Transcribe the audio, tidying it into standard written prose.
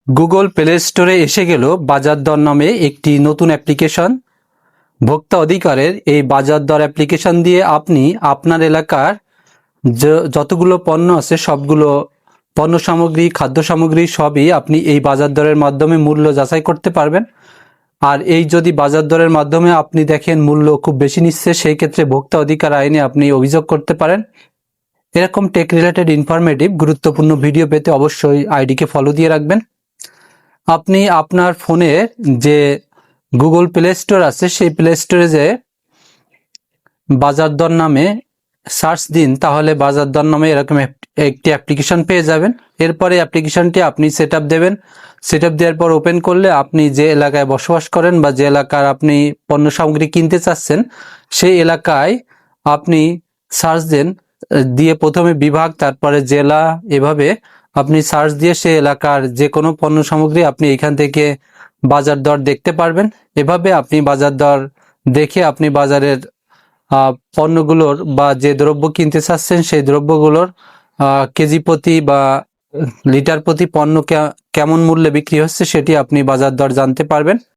Google play স্টোরে এসে গেল বাজার দর নামে একটি নতুন অ্যাপ্লিকেশন। ভোক্তা অধিকারের এই বাজার দর অ্যাপ্লিকেশন দিয়ে আপনি আপনার এলাকার যতগুলো পণ্য আছে সবগুলো পণ্য সামগ্রী, খাদ্য সামগ্রী সবই আপনি এই বাজার দরের মাধ্যমে মূল্য যাচাই করতে পারবেন। আর এই যদি বাজার দরের মাধ্যমে আপনি দেখেন মূল্য খুব বেশি নিচ্ছে, সেই ক্ষেত্রে ভোক্তা অধিকার আইনে আপনি অভিযোগ করতে পারেন। এরকম টেক রিলেটেড ইনফরমেটিভ গুরুত্বপূর্ণ ভিডিও পেতে অবশ্যই আইডিকে ফলো দিয়ে রাখবেন। আপনি আপনার ফোনে যে গুগল প্লে স্টোর আছে সেই প্লে স্টোরে যে বাজার দর নামে সার্চ দিন, তাহলে বাজার দর নামে এরকম একটি অ্যাপ্লিকেশন পেয়ে যাবেন। এরপরে অ্যাপ্লিকেশনটি আপনি সেট আপ দেবেন। সেট আপ দেওয়ার পর ওপেন করলে আপনি যে এলাকায় বসবাস করেন বা যে এলাকার আপনি পণ্য সামগ্রী কিনতে চাচ্ছেন সেই এলাকায় আপনি সার্চ দেন, দিয়ে প্রথমে বিভাগ, তারপরে জেলা, এভাবে আপনি সার্চ দিয়ে সেই এলাকার যে কোনো পণ্য সামগ্রী আপনি এখান থেকে বাজার দর দেখতে পারবেন। এভাবে আপনি বাজার দর দেখে আপনি বাজারের পণ্যগুলোর বা যে দ্রব্য কিনতে চাচ্ছেন সেই দ্রব্যগুলোর কেজি প্রতি বা লিটার প্রতি পণ্য কেমন মূল্যে বিক্রি হচ্ছে সেটি আপনি বাজার দর জানতে পারবেন।